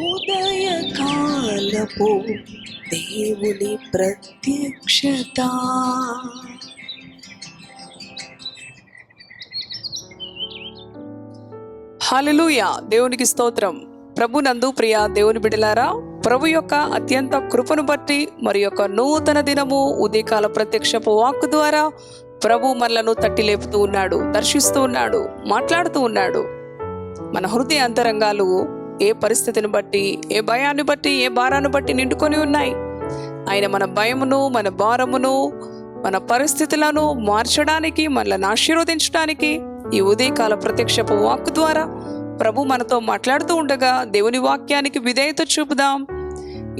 ఉదయకాలపు దేవుని ప్రత్యక్షత. హల్లెలూయా. దేవునికి స్తోత్రం. ప్రభునందు ప్రియ దేవుని బిడ్డలారా, ప్రభు యొక్క అత్యంత కృపను బట్టి మరి యొక్క నూతన దినము ఉదయకాల ప్రత్యక్షపు వాక్కు ద్వారా ప్రభు మనలను తట్టి లేపుతూ ఉన్నాడు, దర్శిస్తూ ఉన్నాడు, మాట్లాడుతూ ఉన్నాడు. మన హృదయ అంతరంగాలు ఏ పరిస్థితిని బట్టి, ఏ భయాన్ని బట్టి, ఏ భారాన్ని బట్టి నిండుకొని ఉన్నాయి. ఆయన మన భయమును, మన భారమును, మన పరిస్థితులను మార్చడానికి, మనల్ని ఆశీర్వదించడానికి ఈ ఉదయకాల ప్రత్యక్షపు వాక్కు ద్వారా ప్రభు మనతో మాట్లాడుతూ ఉండగా దేవుని వాక్యానికి విధేయత చూపుదాం.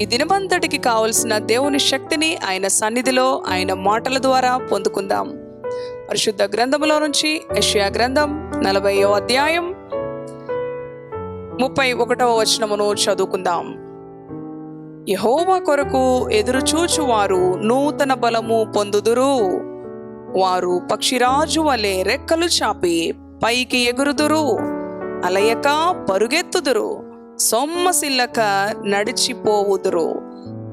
ఈ దినమంతటికి కావలసిన దేవుని శక్తిని ఆయన సన్నిధిలో, ఆయన మాటల ద్వారా పొందుకుందాం. పరిశుద్ధ గ్రంథములో నుంచి యెషయా గ్రంథం 40వ అధ్యాయం 31వ వచనమును చదువుకుందాం. యెహోవా కొరకు ఎదురు చూచువారు నూతన బలము పొందుదురు. వారు పక్షిరాజు వలె రెక్కలు చాపి పైకి ఎగురుదురు. అలయక పరుగెత్తుదురు, సొమ్మసిల్లక నడిచిపోవుదురు.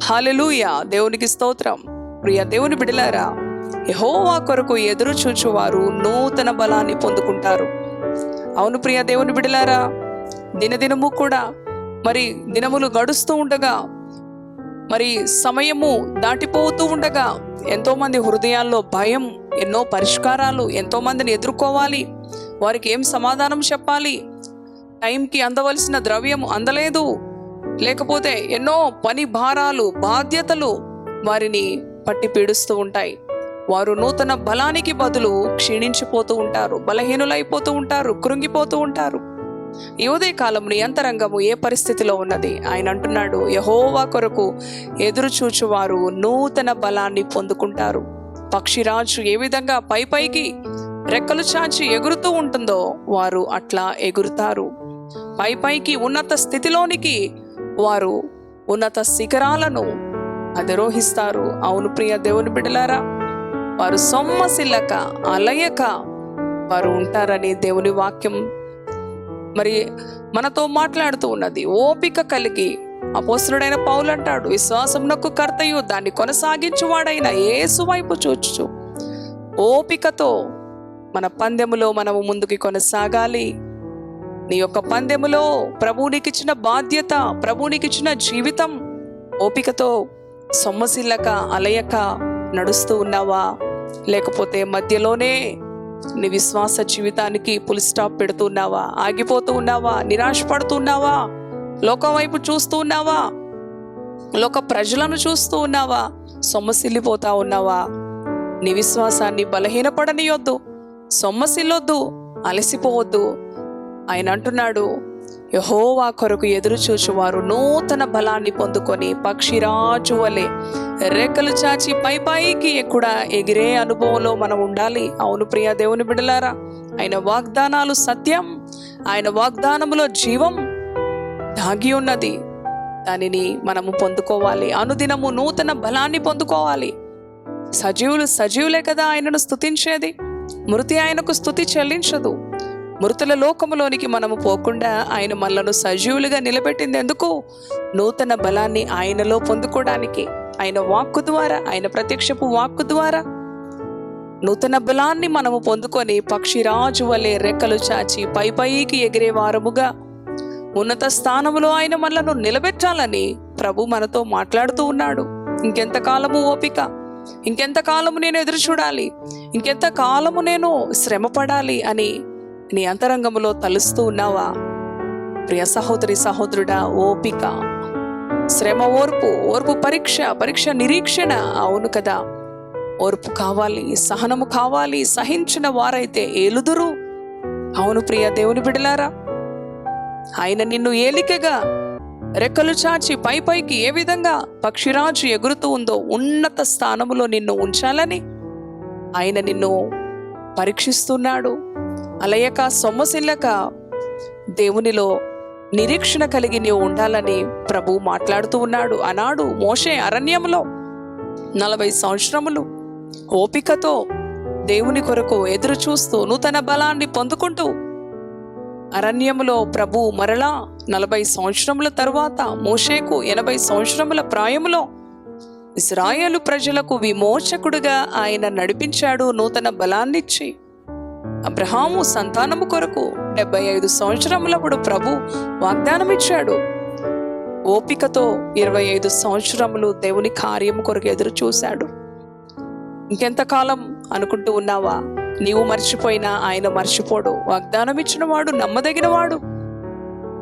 హల్లెలూయా. దేవునికి స్తోత్రం. ప్రియ దేవుని బిడ్డలారా, యెహోవా కొరకు ఎదురు చూచువారు నూతన బలాన్ని పొందుకుంటారు. అవును ప్రియ దేవుని బిడ్డలారా, దినదినము కూడా మరి దినములు గడుస్తూ ఉండగా, మరి సమయము దాటిపోతూ ఉండగా ఎంతో మంది హృదయాల్లో భయం, ఎన్నో పరిష్కారాలు, ఎంతో మందిని ఎదుర్కోవాలి, వారికి ఏం సమాధానం చెప్పాలి, టైంకి అందవలసిన ద్రవ్యం అందలేదు, లేకపోతే ఎన్నో పని భారాలు, బాధ్యతలు వారిని పట్టి పీడిస్తూ ఉంటాయి. వారు నూతన బలానికి బదులు క్షీణించిపోతూ ఉంటారు, బలహీనులైపోతూ ఉంటారు, కృంగిపోతూ ఉంటారు. ఈ ఉదయ కాలం నీ అంతరంగము ఏ పరిస్థితిలో ఉన్నది? ఆయన అంటున్నాడు, యెహోవా కొరకు ఎదురు చూచువారు నూతన బలాన్ని పొందుకుంటారు. పక్షిరాజు ఏ విధంగా పైకి రెక్కలు చాచి ఎగురుతూ ఉంటుందో వారు అట్లా ఎగురుతారు. పైకి ఉన్నత స్థితిలోనికి వారు ఉన్నత శిఖరాలను అధిరోహిస్తారు. అవును ప్రియ దేవుని బిడ్డలారా, వారు సొమ్మసిల్లక అలయక వారు ఉంటారని దేవుని వాక్యం మరి మనతో మాట్లాడుతూ ఉన్నది. ఓపిక కలిగి అపోస్తలుడైన పౌలు అంటాడు, విశ్వాసమునకు కర్తయు దాన్ని కొనసాగించువాడైన యేసు వైపు చూచుచు ఓపికతో మన పందెములో మనము ముందుకు కొనసాగాలి. నీ యొక్క పందెములో ప్రభువునికిచ్చిన బాధ్యత, ప్రభువునికిచ్చిన జీవితం ఓపికతో సొమ్మసిల్లక అలయక నడుస్తూ ఉన్నావా? లేకపోతే మధ్యలోనే నీ విశ్వాస జీవితానికి ఫుల్ స్టాప్ పెడుతున్నావా? ఆగిపోతూ ఉన్నావా? నిరాశపడుతున్నావా? లోకం వైపు చూస్తూ ఉన్నావా? లోక ప్రజలను చూస్తూ ఉన్నావా? సొమ్మసిల్లిపోతా ఉన్నావా? నీ విశ్వాసాన్ని బలహీనపడనియొద్దు, సొమ్మసిల్లొద్దు, అలసిపోవద్దు. ఆయన అంటున్నాడు, యెహోవా కొరకు ఎదురు చూచువారు నూతన బలాన్ని పొందుకొని పక్షిరాజు వలె రెక్కలు చాచి పైకి కూడా ఎగిరే అనుభవంలో మనం ఉండాలి. అవును ప్రియ దేవుని బిడ్డలారా, ఆయన వాగ్దానాలు సత్యం, ఆయన వాగ్దానములో జీవం దాగి ఉన్నది. దానిని మనము పొందుకోవాలి. అనుదినము నూతన బలాన్ని పొందుకోవాలి. సజీవులే కదా ఆయనను స్తుతించేది. మృతి ఆయనకు స్తుతి చెల్లించదు. మృతుల లోకములోనికి మనము పోకుండా ఆయన మనలను సజీవులుగా నిలబెట్టింది ఎందుకు? నూతన బలాన్ని ఆయనలో పొందుకోవడానికి. ఆయన వాక్కు ద్వారా, ఆయన ప్రత్యక్షపు వాక్కు ద్వారా నూతన బలాన్ని మనము పొందుకొని పక్షిరాజు వలె రెక్కలు చాచి పైకి ఎగిరే వారముగా ఉన్నత స్థానములో ఆయన మనలను నిలబెట్టాలని ప్రభు మనతో మాట్లాడుతూ ఉన్నాడు. ఇంకెంతకాలము ఓపిక? ఇంకెంతకాలము నేను ఎదురు చూడాలి? ఇంకెంతకాలము నేను శ్రమ పడాలి అని నీ అంతరంగములో తలుస్తూ ఉన్నావా? ప్రియ సహోదరి సహోదరుడా, ఓపిక, శ్రమ, ఓర్పు, పరీక్ష నిరీక్షణ. అవును కదా, ఓర్పు కావాలి, సహనము కావాలి. సహించిన వారైతే ఏలుదురు. అవును ప్రియ దేవుని బిడ్డలారా, ఆయన నిన్ను ఏలికగా రెక్కలు చాచి పైకి ఏ విధంగా పక్షిరాజు ఎగురుతూ ఉందో ఉన్నత స్థానములో నిన్ను ఉంచాలని ఆయన నిన్ను పరీక్షిస్తున్నాడు. అలయక సొమ్మసిల్లక దేవునిలో నిరీక్షణ కలిగి నీవు ఉండాలని ప్రభు మాట్లాడుతూ ఉన్నాడు. ఆనాడు మోషే అరణ్యంలో 40 సంవత్సరములు ఓపికతో దేవుని కొరకు ఎదురు చూస్తూ నూతన బలాన్ని పొందుకుంటూ అరణ్యములో ప్రభు మరలా 40 సంవత్సరముల తరువాత మోషేకు 80 సంవత్సరముల ప్రాయములో ఇశ్రాయేలు ప్రజలకు విమోచకుడుగా ఆయన నడిపించాడు. నూతన బలాన్నిచ్చి అబ్రహాము సంతానము కొరకు 75 సంవత్సరములప్పుడు ప్రభు వాగ్దానం ఇచ్చాడు. ఓపికతో 25 సంవత్సరములు దేవుని కార్యము కొరకు ఎదురు చూశాడు. ఇంకెంతకాలం అనుకుంటూ ఉన్నావా? నీవు మర్చిపోయినా ఆయన మర్చిపోడు. వాగ్దానం ఇచ్చిన వాడు నమ్మదగినవాడు.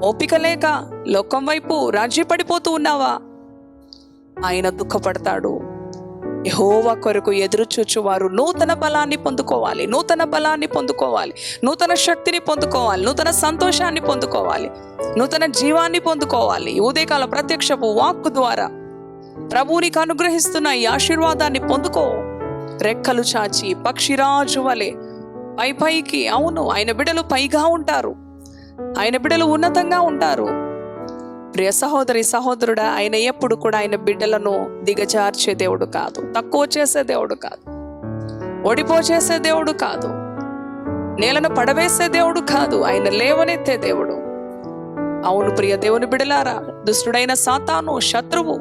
ఓపిక లేక లోకం వైపు రాజీ పడిపోతూ ఉన్నావా? ఆయన దుఃఖపడతాడు. యెహోవా కొరకు ఎదురు చూచువారు నూతన బలాన్ని పొందుకోవాలి, నూతన బలాన్ని పొందుకోవాలి, నూతన శక్తిని పొందుకోవాలి, నూతన సంతోషాన్ని పొందుకోవాలి, నూతన జీవాన్ని పొందుకోవాలి. ఉదయకాల ప్రత్యక్షపు వాక్కు ద్వారా ప్రభువునికి అనుగ్రహిస్తున్న ఈ ఆశీర్వాదాన్ని పొందుకో. రెక్కలు చాచి పక్షిరాజు వలె పైకి, అవును, ఆయన బిడ్డలు పైగా ఉంటారు, ఆయన బిడ్డలు ఉన్నతంగా ఉంటారు. ప్రియ సహోదరి సహోదరుడా, ఆయన ఎప్పుడు కూడా ఆయన బిడ్డలను దిగజార్చే దేవుడు కాదు, తక్కువ చేసే దేవుడు కాదు, ఓడిపోచేసే దేవుడు కాదు, నేలను పడవేసే దేవుడు కాదు, ఆయన లేవనెత్తే దేవుడు. అవును ప్రియ దేవుని బిడ్డలారా, దుష్టుడైన సాతాను శత్రువు,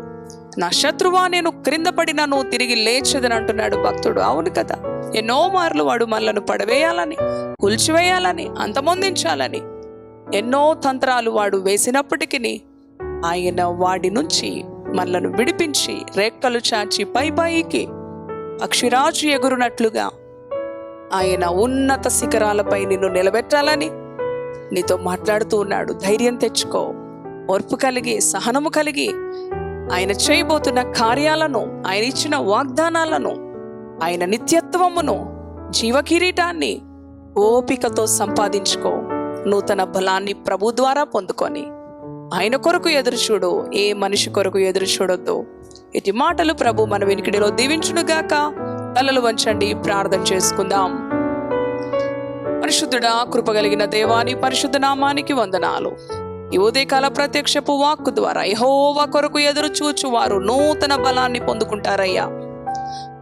నా శత్రువా నేను క్రింద పడినను తిరిగి లేచదని అంటున్నాడు భక్తుడు. అవును కదా, ఎన్నో మార్లు వాడు మనలను పడవేయాలని, కూల్చివేయాలని, అంతమొందించాలని ఎన్నో తంత్రాలు వాడు వేసినప్పటికీ ఆయన వాడి నుంచి మనలను విడిపించి రెక్కలు చాచి పైకి పక్షిరాజు ఎగురునట్లుగా ఆయన ఉన్నత శిఖరాలపై నిన్ను నిలబెట్టాలని నీతో మాట్లాడుతూ ఉన్నాడు. ధైర్యం తెచ్చుకో, ఓర్పు కలిగి, సహనము కలిగి ఆయన చేయబోతున్న కార్యాలను, ఆయన ఇచ్చిన వాగ్దానాలను, ఆయన నిత్యత్వమును, జీవకిరీటాన్ని ఓపికతో సంపాదించుకో. నూతన బలాన్ని ప్రభు ద్వారా పొందుకొని ఆయన కొరకు ఎదురు చూడు, ఏ మనిషి కొరకు ఎదురు చూడొద్దు. ఇటు మాటలు ప్రభు మన వెనుకడిలో దీవించునుగాక. తలలు వంచండి, ప్రార్థన చేసుకుందాం. పరిశుద్ధుడా, కృపగలిగిన దేవాని పరిశుద్ధ నామానికి వందనాలు. ఈ ఉదయకాల ప్రత్యక్షపు వాక్కు ద్వారా యెహోవా కొరకు ఎదురు చూచు వారు నూతన బలాన్ని పొందుకుంటారయ్యా.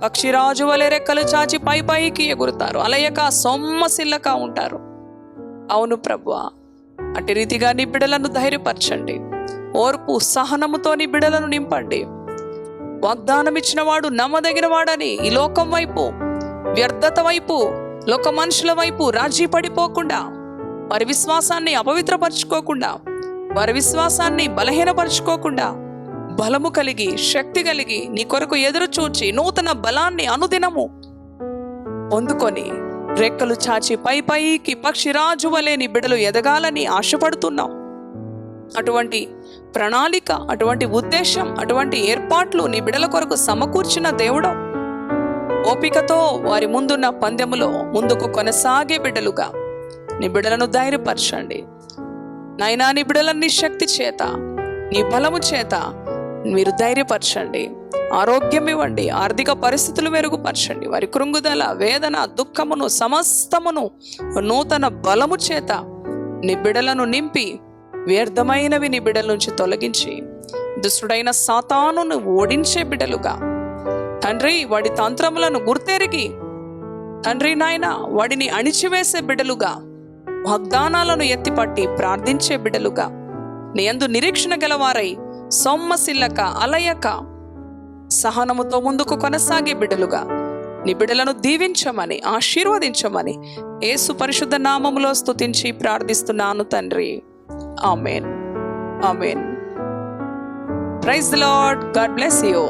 పక్షిరాజు వలె రెక్కలు చాచి పైకి ఎగురుతారు, అలయక సొమ్మసిల్లక ఉంటారు. అవును ప్రభువా, అటు రీతిగా నీ బిడ్డలను ధైర్యపరచండి. ఓర్పు సహనముతో నీ బిడ్డలను నింపండి. వాగ్దానం ఇచ్చిన వాడు నమ్మదగిన వాడని ఈ లోకం వైపు, వ్యర్థత వైపు, లోక మనుషుల వైపు రాజీ పడిపోకుండా, వారి విశ్వాసాన్ని అపవిత్రపరచుకోకుండా, వారి విశ్వాసాన్ని బలహీనపరచుకోకుండా, బలము కలిగి, శక్తి కలిగి నీ కొరకు ఎదురు చూచి నూతన బలాన్ని అనుదినము పొందుకొని రెక్కలు చాచి పైకి పక్షిరాజు వలె నీ బిడ్డలు ఎదగాలని ఆశపడుతున్నాం. అటువంటి ప్రణాళిక, అటువంటి ఉద్దేశం, అటువంటి ఏర్పాట్లు నీ బిడ్డల కొరకు సమకూర్చిన దేవుడు. ఓపికతో వారి ముందున్న పందెములో ముందుకు కొనసాగే బిడ్డలుగా నీ బిడ్డలను ధైర్యపరచండి నాయనా. నీ బిడ్డలను నీ శక్తి చేత, నీ బలము చేత మీరు ధైర్యపరచండి. ఆరోగ్యం ఇవ్వండి, ఆర్థిక పరిస్థితులు మెరుగుపరచండి. వారి కృంగుదల, వేదన, దుఃఖమును సమస్తమును నూతన బలము చేత నీ బిడ్డలను నింపి వ్యర్థమైనవి నీ బిడ్డల నుంచి తొలగించి దుష్టుడైన సాతానును ఓడించే బిడ్డలుగా తండ్రి, వాడి తంత్రములను గుర్తెరిగి తండ్రి నాయన వాడిని అణిచివేసే బిడ్డలుగా, వాగ్దానాలను ఎత్తిపట్టి ప్రార్థించే బిడ్డలుగా, నీ యందు నిరీక్షణ గలవారై సొమ్మసిల్లక అలయక సహనముతో ముందుకు కొనసాగే బిడ్డలుగా నీ బిడ్డలను దీవించమని, ఆశీర్వదించమని యేసు పరిశుద్ధ నామములో స్తుతించి ప్రార్థిస్తున్నాను తండ్రి. Amen, amen. Praise the Lord. God bless you.